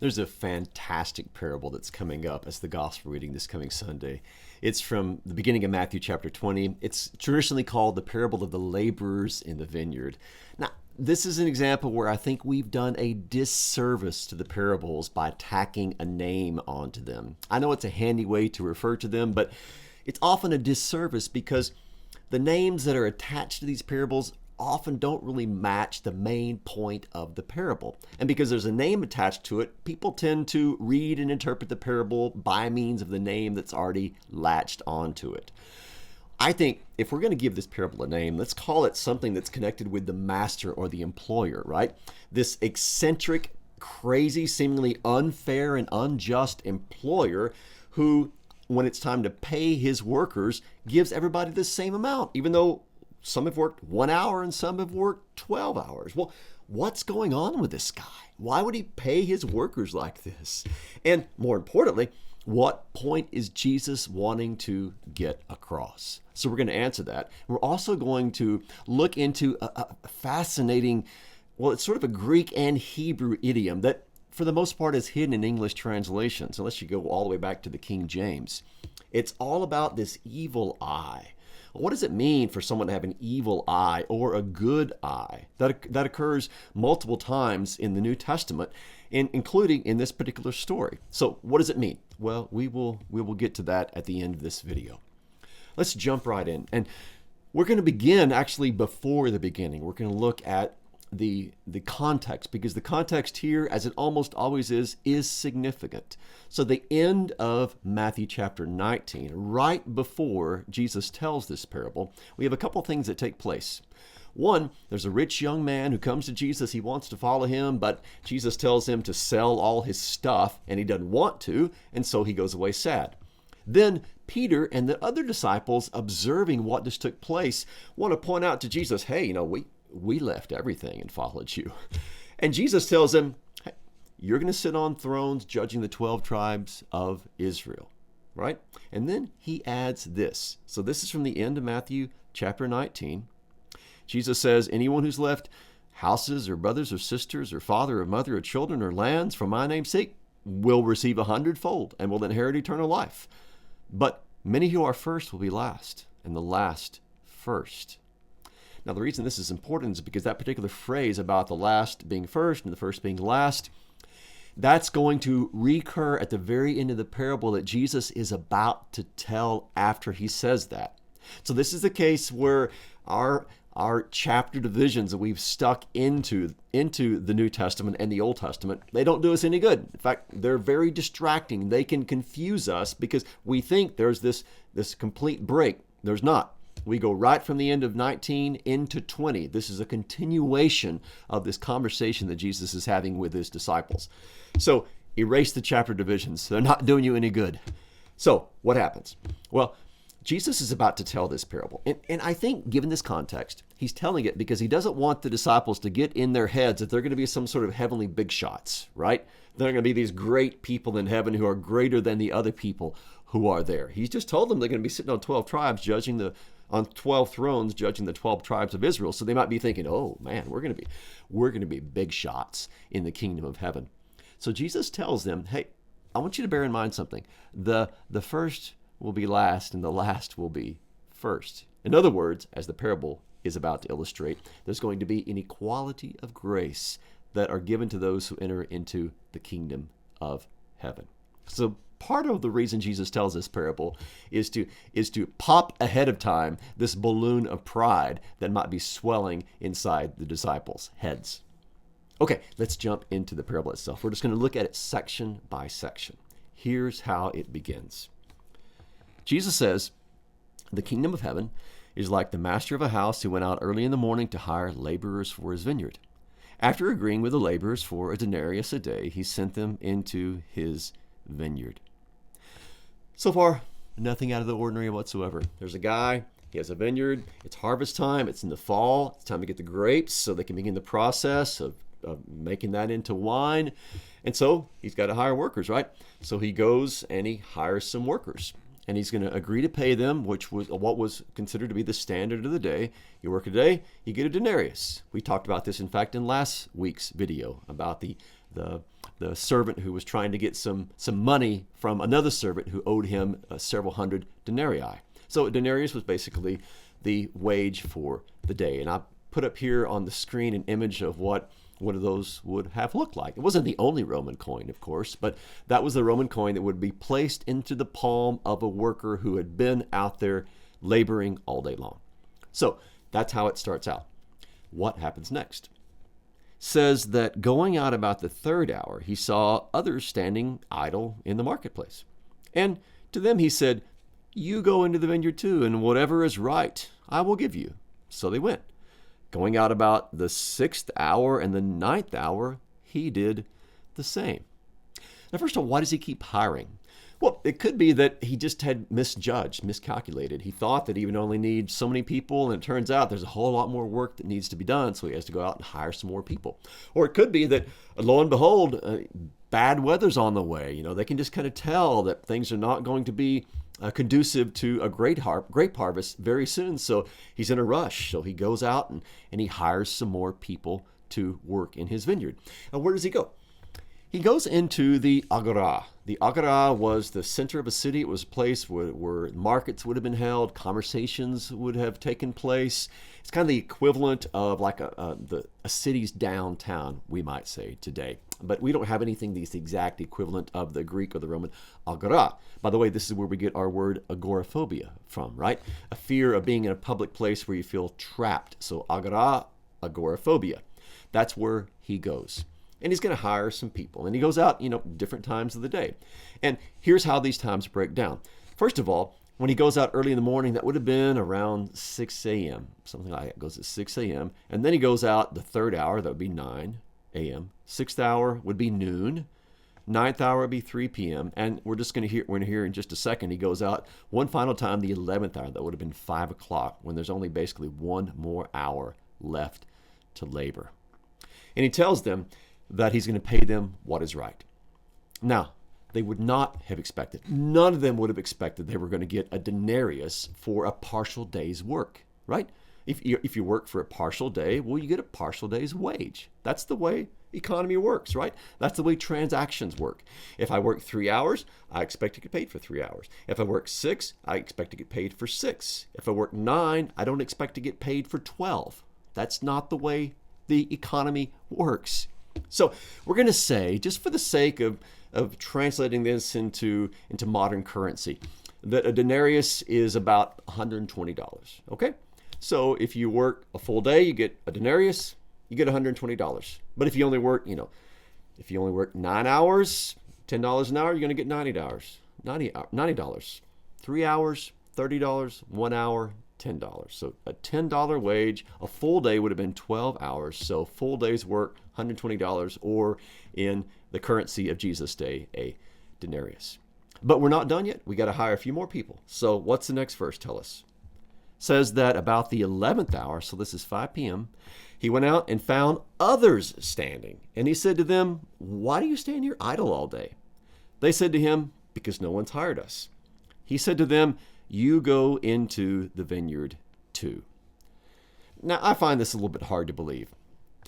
There's a fantastic parable that's coming up as the gospel reading this coming Sunday. It's from the beginning of Matthew chapter 20. It's traditionally called the parable of the laborers in the vineyard. Now, this is an example where I think we've done a disservice to the parables by tacking a name onto them. I know it's a handy way to refer to them, but it's often a disservice because the names that are attached to these parables often don't really match the main point of the parable. And because there's a name attached to it, people tend to read and interpret the parable by means of the name that's already latched onto it. I think if we're going to give this parable a name, let's call it something that's connected with the master or the employer, right? This eccentric, crazy, seemingly unfair and unjust employer who, when it's time to pay his workers, gives everybody the same amount, even though some have worked 1 hour and some have worked 12 hours. Well, what's going on with this guy? Why would he pay his workers like this? And more importantly, what point is Jesus wanting to get across? So we're going to answer that. We're also going to look into a fascinating, well, it's sort of a Greek and Hebrew idiom that for the most part is hidden in English translations, unless you go all the way back to the King James. It's all about this evil eye. What does it mean for someone to have an evil eye or a good eye? That occurs multiple times in the New Testament, including in this particular story. So what does it mean? Well, we will get to that at the end of this video. Let's jump right in. And we're going to begin actually before the beginning. We're going to look at the context, because the context here, as it almost always is significant. So the end of Matthew chapter 19, right before Jesus tells this parable, we have a couple things that take place. One, there's a rich young man who comes to Jesus. He wants to follow him, but Jesus tells him to sell all his stuff, and he doesn't want to, and so he goes away sad. Then Peter and the other disciples, observing what just took place, want to point out to Jesus, hey, we left everything and followed you. And Jesus tells them, hey, you're going to sit on thrones judging the 12 tribes of Israel, right? And then he adds this. So this is from the end of Matthew chapter 19. Jesus says, anyone who's left houses or brothers or sisters or father or mother or children or lands for my name's sake will receive 100-fold and will inherit eternal life. But many who are first will be last, and the last first. Now, the reason this is important is because that particular phrase about the last being first and the first being last, that's going to recur at the very end of the parable that Jesus is about to tell after he says that. So this is the case where our chapter divisions that we've stuck into the New Testament and the Old Testament, they don't do us any good. In fact, they're very distracting. They can confuse us because we think there's this complete break. There's not. We go right from the end of 19 into 20. This is a continuation of this conversation that Jesus is having with his disciples. So erase the chapter divisions. They're not doing you any good. So what happens? Well, Jesus is about to tell this parable. And I think, given this context, he's telling it because he doesn't want the disciples to get in their heads that they're going to be some sort of heavenly big shots, right? They're going to be these great people in heaven who are greater than the other people who are there. He's just told them they're going to be sitting on 12 tribes on 12 thrones judging the 12 tribes of Israel. So they might be thinking, oh man, we're going to be big shots in the kingdom of heaven. So Jesus tells them, hey, I want you to bear in mind something. The first will be last and the last will be first. In other words, as the parable is about to illustrate, there's going to be an equality of grace that are given to those who enter into the kingdom of heaven. So part of the reason Jesus tells this parable is to pop ahead of time this balloon of pride that might be swelling inside the disciples' heads. Okay, let's jump into the parable itself. We're just going to look at it section by section. Here's how it begins. Jesus says, the kingdom of heaven is like the master of a house who went out early in the morning to hire laborers for his vineyard. After agreeing with the laborers for a denarius a day, he sent them into his vineyard. So far, nothing out of the ordinary whatsoever. There's a guy, he has a vineyard, it's harvest time, it's in the fall, it's time to get the grapes so they can begin the process of making that into wine. And so he's got to hire workers, right? So he goes and he hires some workers. And he's going to agree to pay them, which was what was considered to be the standard of the day. You work a day, you get a denarius. We talked about this, in fact, in last week's video about the the servant who was trying to get some money from another servant who owed him several hundred denarii. So a denarius was basically the wage for the day. And I put up here on the screen an image of what one of those would have looked like. It wasn't the only Roman coin, of course, but that was the Roman coin that would be placed into the palm of a worker who had been out there laboring all day long. So that's how it starts out. What happens next? Says that going out about the third hour, he saw others standing idle in the marketplace. And to them he said, "You go into the vineyard too, and whatever is right, I will give you." So they went. Going out about the 6th hour and the 9th hour, he did the same. Now, first of all, why does he keep hiring? Well, it could be that he just had miscalculated. He thought that he would only need so many people, and it turns out there's a whole lot more work that needs to be done, so he has to go out and hire some more people. Or it could be that, lo and behold, bad weather's on the way. They can just kind of tell that things are not going to be conducive to a grape harvest very soon, so he's in a rush. So he goes out and he hires some more people to work in his vineyard. Now, where does he go? He goes into the agora. The agora was the center of a city. It was a place where markets would have been held, conversations would have taken place. It's kind of the equivalent of like a city's downtown, we might say today. But we don't have anything that's the exact equivalent of the Greek or the Roman agora. By the way, this is where we get our word agoraphobia from, right? A fear of being in a public place where you feel trapped. So agora, agoraphobia. That's where he goes. And he's going to hire some people. And he goes out, different times of the day. And here's how these times break down. First of all, when he goes out early in the morning, that would have been around 6 a.m., something like that. Goes at 6 a.m. And then he goes out the third hour, that would be 9 a.m. 6th hour would be noon. 9th hour would be 3 p.m. And we're going to hear in just a second, he goes out one final time, the 11th hour. That would have been 5 o'clock, when there's only basically one more hour left to labor. And he tells them that he's going to pay them what is right. Now, they would not have expected, none of them would have expected they were going to get a denarius for a partial day's work, right? If you work for a partial day, well, you get a partial day's wage. That's the way economy works, right? That's the way transactions work. If I work 3 hours, I expect to get paid for 3 hours. If I work 6, I expect to get paid for 6. If I work 9, I don't expect to get paid for 12. That's not the way the economy works. So we're going to say, just for the sake of translating this into modern currency, that a denarius is about $120. Okay? So if you work a full day, you get a denarius, you get $120. But if you only work, 9 hours, $10 an hour, you're going to get $90. $90. 3 hours, $30. 1 hour, $10. So a $10 wage, a full day would have been 12 hours. So full day's work, $120, or in the currency of Jesus' day, a denarius. But we're not done yet. We got to hire a few more people. So what's the next verse tell us? Says that about the 11th hour, so this is 5 p.m., he went out and found others standing. And he said to them, "Why do you stand here idle all day?" They said to him, "Because no one's hired us." He said to them, "You go into the vineyard too." Now, I find this a little bit hard to believe.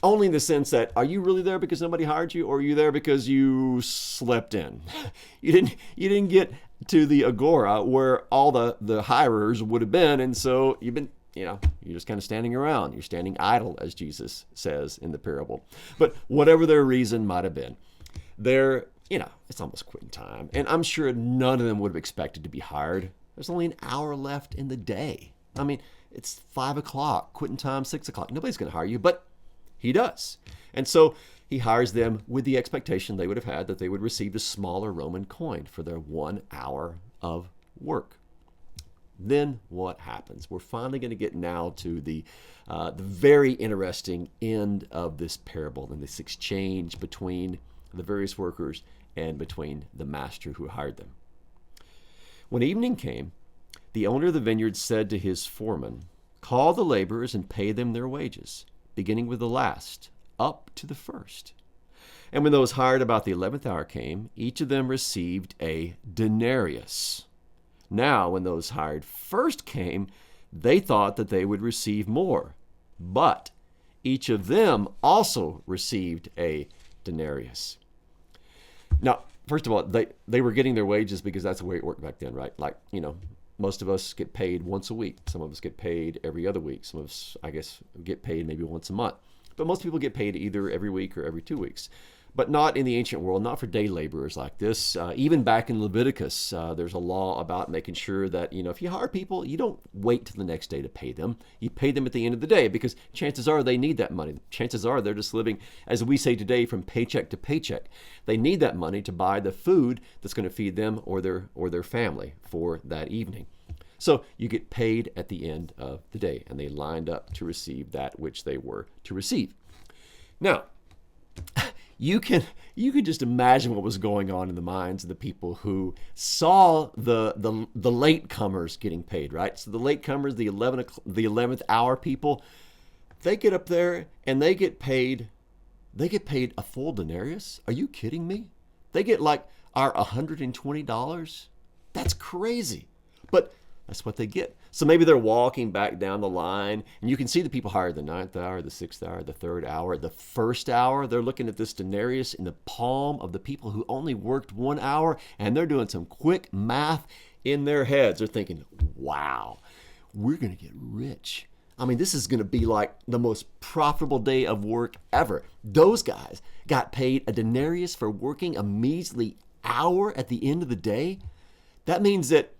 Only in the sense that, are you really there because nobody hired you, or are you there because you slept in? You didn't get to the agora where all the hirers would have been, and so you've been, you're just kind of standing around. You're standing idle, as Jesus says in the parable. But whatever their reason might have been, it's almost quitting time. And I'm sure none of them would have expected to be hired. There's only an hour left in the day. I mean, it's 5 o'clock, quitting time, 6 o'clock. Nobody's going to hire you, but he does. And so he hires them with the expectation they would have had that they would receive a smaller Roman coin for their 1 hour of work. Then what happens? We're finally going to get now to the very interesting end of this parable and this exchange between the various workers and between the master who hired them. When evening came, the owner of the vineyard said to his foreman, "Call the laborers and pay them their wages, beginning with the last, up to the first." And when those hired about the 11th hour came, each of them received a denarius. Now, when those hired first came, they thought that they would receive more, but each of them also received a denarius. Now, first of all, they were getting their wages because that's the way it worked back then, right? Like, most of us get paid once a week. Some of us get paid every other week. Some of us, I guess, get paid maybe once a month. But most people get paid either every week or every 2 weeks. But not in the ancient world, not for day laborers like this. Even back in Leviticus, there's a law about making sure that, if you hire people, you don't wait till the next day to pay them. You pay them at the end of the day because chances are they need that money. Chances are they're just living, as we say today, from paycheck to paycheck. They need that money to buy the food that's going to feed them or their family for that evening. So you get paid at the end of the day, and they lined up to receive that which they were to receive. Now, you can just imagine what was going on in the minds of the people who saw the latecomers getting paid, right? So the latecomers, the 11th hour people, they get up there and they get paid a full denarius. Are you kidding me? They get like our $120. That's crazy. But that's what they get. So maybe they're walking back down the line, and you can see the people hired the 9th hour, the 6th hour, the 3rd hour, the 1st hour. They're looking at this denarius in the palm of the people who only worked 1 hour, and they're doing some quick math in their heads. They're thinking, wow, we're going to get rich. I mean, this is going to be like the most profitable day of work ever. Those guys got paid a denarius for working a measly hour at the end of the day. That means that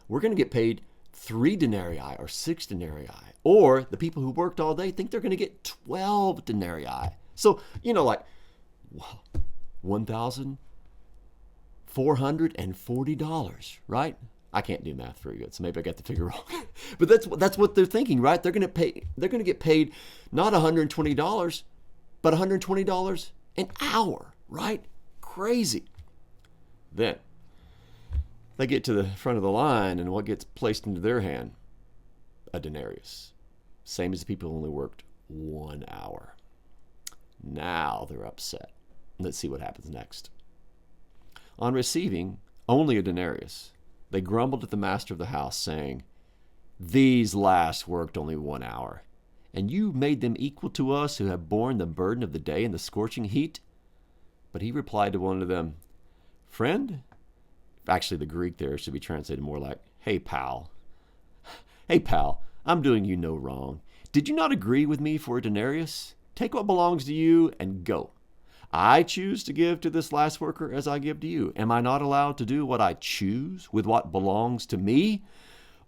we're going to get paid 3 denarii or 6 denarii. Or the people who worked all day think they're going to get 12 denarii. So, like, wow, $1,440, right? I can't do math very good, so maybe I got the figure wrong. But that's what they're thinking, right? They're going to get paid not $120, but $120 an hour, right? Crazy. Then they get to the front of the line, and what gets placed into their hand? A denarius. Same as the people who only worked 1 hour. Now they're upset. Let's see what happens next. On receiving only a denarius, they grumbled at the master of the house, saying, "These last worked only 1 hour, and you made them equal to us who have borne the burden of the day in the scorching heat." But he replied to one of them, "Friend," actually the Greek there should be translated more like, "Hey, pal. Hey, pal, I'm doing you no wrong. Did you not agree with me for a denarius? Take what belongs to you and go. I choose to give to this last worker as I give to you. Am I not allowed to do what I choose with what belongs to me?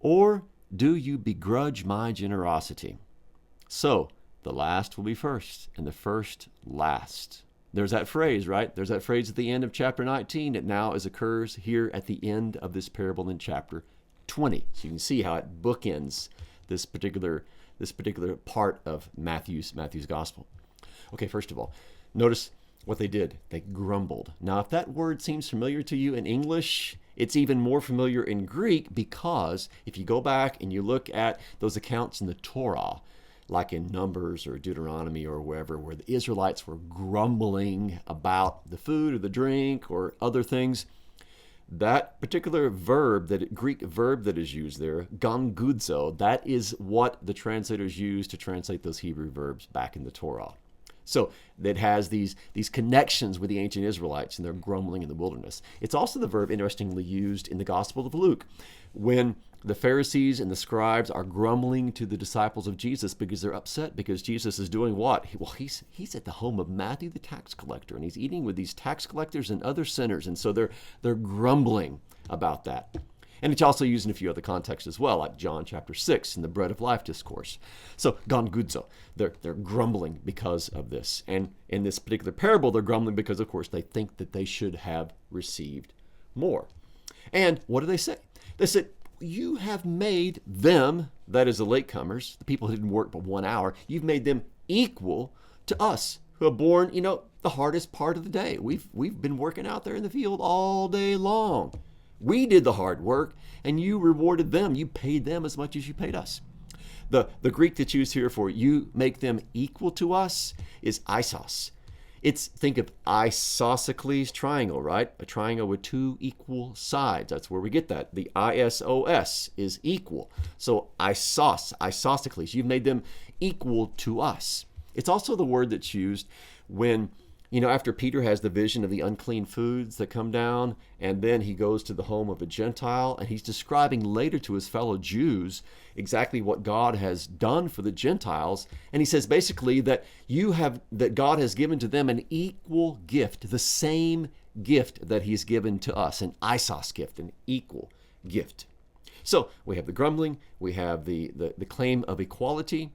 Or do you begrudge my generosity?" So the last will be first, and the first last. There's that phrase, right? There's that phrase at the end of chapter 19 that now occurs here at the end of this parable in chapter 20. So you can see how it bookends this particular part of Matthew's gospel. Okay, first of all, notice what they did. They grumbled. Now, if that word seems familiar to you in English, it's even more familiar in Greek, because if you go back and you look at those accounts in the Torah, like in Numbers or Deuteronomy or wherever, where the Israelites were grumbling about the food or the drink or other things, that particular Greek verb that is used there, gongudzo, that is what the translators used to translate those Hebrew verbs back in the Torah. So it has these connections with the ancient Israelites and their grumbling in the wilderness. It's also the verb, interestingly, used in the Gospel of Luke when the Pharisees and the scribes are grumbling to the disciples of Jesus because they're upset because Jesus is doing what? Well, he's at the home of Matthew the tax collector, and he's eating with these tax collectors and other sinners, and so they're grumbling about that. And it's also used in a few other contexts as well, like John chapter 6 in the bread of life discourse. So, gongudzo, they're grumbling because of this. And in this particular parable, they're grumbling because, of course, they think that they should have received more. And what do they say? They said, "You have made them," that is the latecomers, the people who didn't work but 1 hour, "you've made them equal to us who have borne, the hardest part of the day. We've been working out there in the field all day long. We did the hard work, and you rewarded them. You paid them as much as you paid us." The Greek that's used here for "you make them equal to us" is isos. Think of isosceles triangle, right? A triangle with 2 equal sides. That's where we get that. The isos is equal. So isosceles, you've made them equal to us. It's also the word that's used when After Peter has the vision of the unclean foods that come down, and then he goes to the home of a Gentile, and he's describing later to his fellow Jews exactly what God has done for the Gentiles. And he says basically that God has given to them an equal gift, the same gift that he's given to us, an isos gift, an equal gift. So we have the grumbling, we have the claim of equality,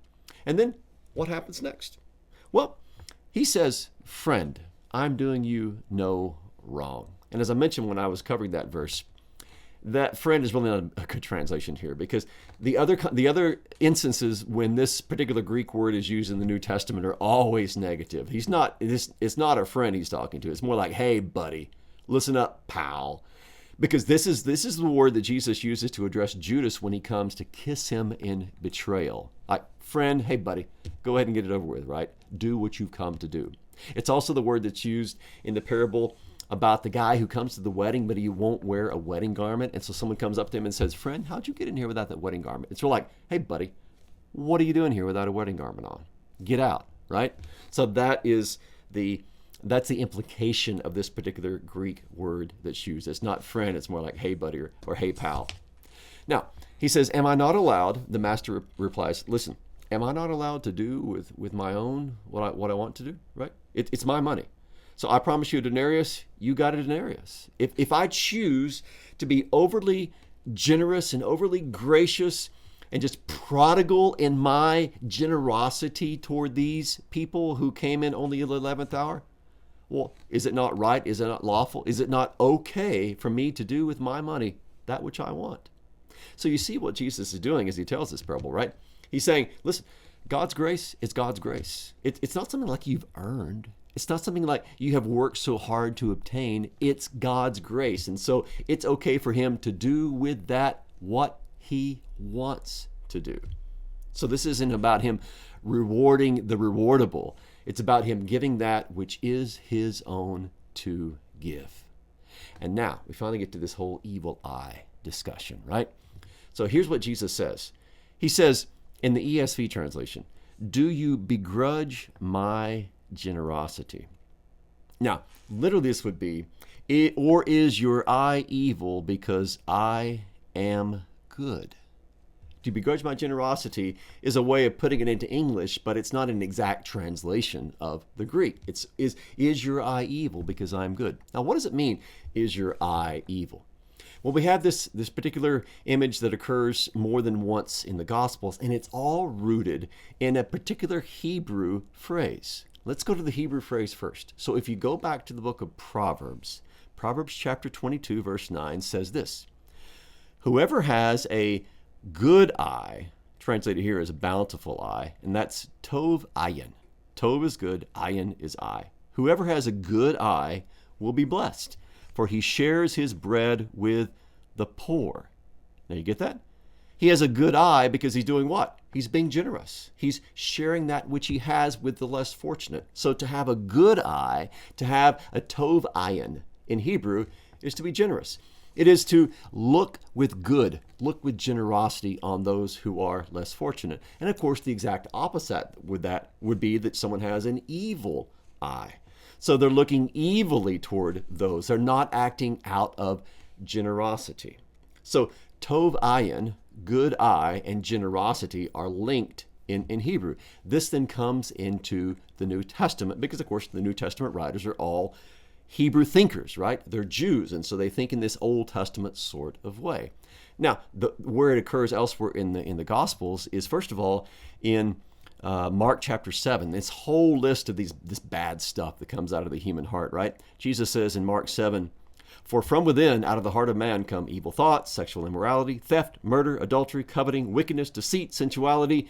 and then what happens next? Well, he says, friend, I'm doing you no wrong. And as I mentioned when I was covering that verse, that friend is really not a good translation here, because the other instances when this particular Greek word is used in the New Testament are always negative. It's not a friend he's talking to. It's more like, hey, buddy, listen up, pal. Because this is the word that Jesus uses to address Judas when he comes to kiss him in betrayal. Like, friend, hey, buddy, go ahead and get it over with, right? Do what you've come to do. It's also the word that's used in the parable about the guy who comes to the wedding, but he won't wear a wedding garment. And so someone comes up to him and says, friend, how'd you get in here without that wedding garment? It's sort of like, hey, buddy, what are you doing here without a wedding garment on? Get out, right? So that's the implication of this particular Greek word that's used. It's not friend, it's more like hey buddy or hey pal. Now, he says, am I not allowed? The master replies, listen, am I not allowed to do with my own what I want to do, right? It's my money. So I promise you a denarius, you got a denarius. If I choose to be overly generous and overly gracious and just prodigal in my generosity toward these people who came in only the 11th hour, well, is it not right? Is it not lawful? Is it not okay for me to do with my money that which I want? So you see what Jesus is doing as he tells this parable, right? He's saying, listen, God's grace is God's grace. It's not something like you've earned. It's not something like you have worked so hard to obtain. It's God's grace. And so it's okay for him to do with that what he wants to do. So this isn't about him rewarding the rewardable. It's about him giving that which is his own to give. And now we finally get to this whole evil eye discussion, right? So here's what Jesus says. He says in the ESV translation, do you begrudge my generosity? Now, literally this would be, or is your eye evil because I am good? To begrudge my generosity is a way of putting it into English, but it's not an exact translation of the Greek. Is your eye evil because I'm good? Now, what does it mean, is your eye evil? Well, we have this particular image that occurs more than once in the Gospels, and it's all rooted in a particular Hebrew phrase. Let's go to the Hebrew phrase first. So if you go back to the book of Proverbs, Proverbs chapter 22, verse 9 says this, whoever has a good eye, translated here as a bountiful eye, and that's tov ayin. Tov is good, ayin is eye. Whoever has a good eye will be blessed, for he shares his bread with the poor. Now you get that? He has a good eye because he's doing what? He's being generous. He's sharing that which he has with the less fortunate. So to have a good eye, to have a tov ayin in Hebrew, is to be generous. It is to look with good, look with generosity on those who are less fortunate. And of course, the exact opposite would be that someone has an evil eye. So they're looking evilly toward those. They're not acting out of generosity. So tov ayin, good eye, and generosity are linked in Hebrew. This then comes into the New Testament because, of course, the New Testament writers are all Hebrew thinkers, right? They're Jews, and so they think in this Old Testament sort of way. Now, where it occurs elsewhere in the Gospels is, first of all, in Mark chapter 7, this whole list of this bad stuff that comes out of the human heart, right? Jesus says in Mark 7, for from within, out of the heart of man, come evil thoughts, sexual immorality, theft, murder, adultery, coveting, wickedness, deceit, sensuality,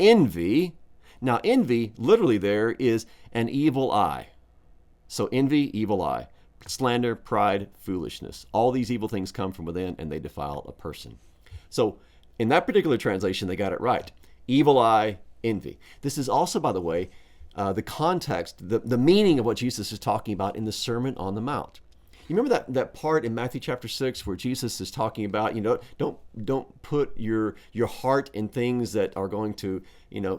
envy. Now, envy, literally there, is an evil eye. So envy, evil eye, slander, pride, foolishness. All these evil things come from within and they defile a person. So in that particular translation, they got it right. Evil eye, envy. This is also, by the way, the context, the meaning of what Jesus is talking about in the Sermon on the Mount. You remember that part in Matthew chapter 6 where Jesus is talking about, don't put your heart in things that are going to,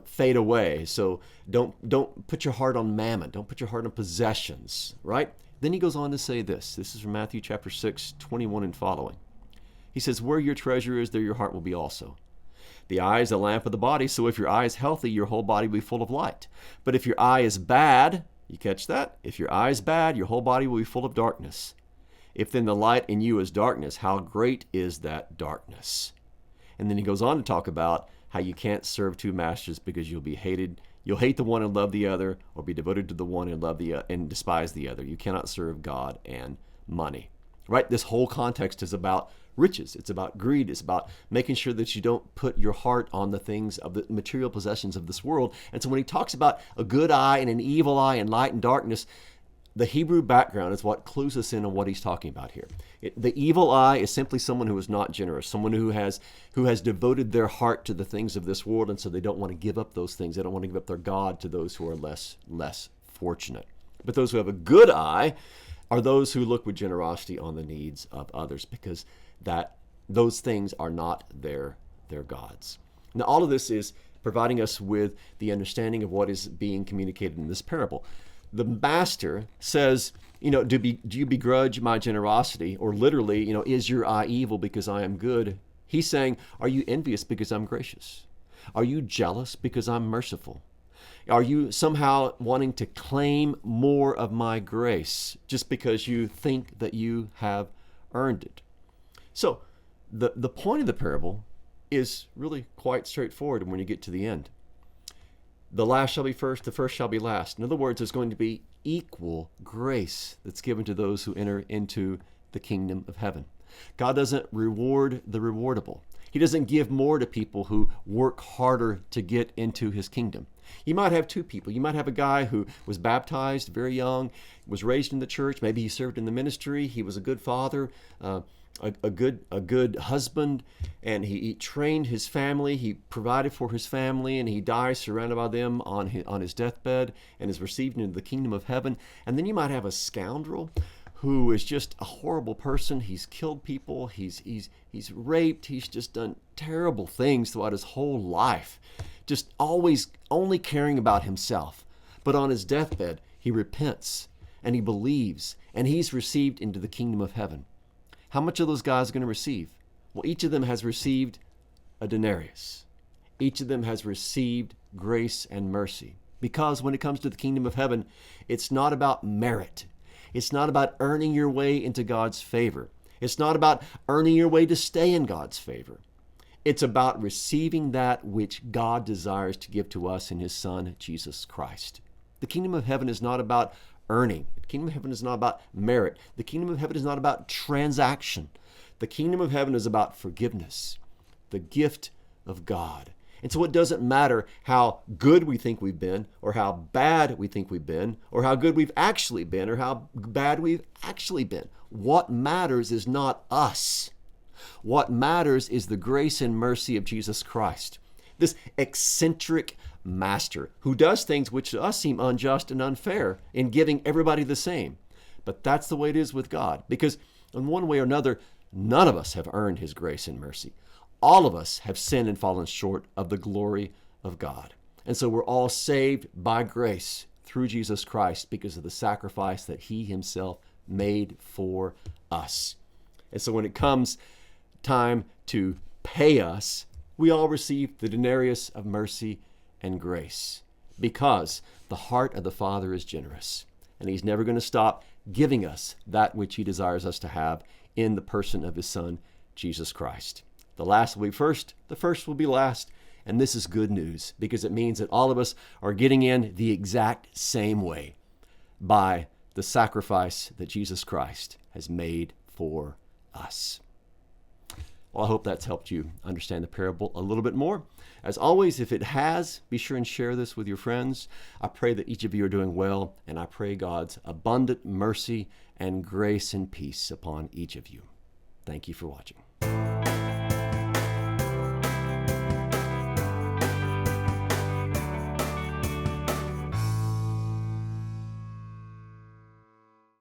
fade away. So don't put your heart on mammon. Don't put your heart on possessions, right? Then he goes on to say this. This is from Matthew chapter 6, 21 and following. He says, where your treasure is, there your heart will be also. The eye is the lamp of the body, so if your eye is healthy, your whole body will be full of light. But if your eye is bad, you catch that? If your eye is bad, your whole body will be full of darkness. If then the light in you is darkness, how great is that darkness? And then he goes on to talk about how you can't serve two masters because you'll be hated. You'll hate the one and love the other, or be devoted to the one and love and despise the other. You cannot serve God and money. Right? This whole context is about riches. It's about greed. It's about making sure that you don't put your heart on the things of the material possessions of this world. And so when he talks about a good eye and an evil eye and light and darkness, the Hebrew background is what clues us in on what he's talking about here. The evil eye is simply someone who is not generous, someone who has devoted their heart to the things of this world, and so they don't want to give up those things. They don't want to give up their God to those who are less fortunate. But those who have a good eye are those who look with generosity on the needs of others, because those things are not their gods. Now, all of this is providing us with the understanding of what is being communicated in this parable. The master says, do you begrudge my generosity? Or literally, is your eye evil because I am good? He's saying, are you envious because I'm gracious? Are you jealous because I'm merciful? Are you somehow wanting to claim more of my grace just because you think that you have earned it? So the point of the parable is really quite straightforward when you get to the end. The last shall be first, the first shall be last. In other words, there's going to be equal grace that's given to those who enter into the kingdom of heaven. God doesn't reward the rewardable. He doesn't give more to people who work harder to get into his kingdom. You might have two people. You might have a guy who was baptized very young, was raised in the church. Maybe he served in the ministry. He was a good father, a good husband, and he trained his family. He provided for his family, and he dies surrounded by them on his deathbed and is received into the kingdom of heaven. And then you might have a scoundrel who is just a horrible person. He's killed people. He's raped. He's just done terrible things throughout his whole life, just always only caring about himself. But on his deathbed, he repents and he believes, and he's received into the kingdom of heaven. How much are those guys going to receive? Well, each of them has received a denarius. Each of them has received grace and mercy. Because when it comes to the kingdom of heaven, it's not about merit. It's not about earning your way into God's favor. It's not about earning your way to stay in God's favor. It's about receiving that which God desires to give to us in his Son, Jesus Christ. The kingdom of heaven is not about earning. The kingdom of heaven is not about merit. The kingdom of heaven is not about transaction. The kingdom of heaven is about forgiveness, the gift of God. And so it doesn't matter how good we think we've been, or how bad we think we've been, or how good we've actually been, or how bad we've actually been. What matters is not us. What matters is the grace and mercy of Jesus Christ. This eccentric master who does things which to us seem unjust and unfair in giving everybody the same. But that's the way it is with God, because in one way or another, none of us have earned his grace and mercy. All of us have sinned and fallen short of the glory of God. And so we're all saved by grace through Jesus Christ because of the sacrifice that he himself made for us. And so when it comes time to pay us, we all receive the denarius of mercy and grace, because the heart of the Father is generous, and he's never going to stop giving us that which he desires us to have in the person of his Son, Jesus Christ. The last will be first, the first will be last, and this is good news, because it means that all of us are getting in the exact same way by the sacrifice that Jesus Christ has made for us. Well, I hope that's helped you understand the parable a little bit more. As always, if it has, be sure and share this with your friends. I pray that each of you are doing well, and I pray God's abundant mercy and grace and peace upon each of you. Thank you for watching.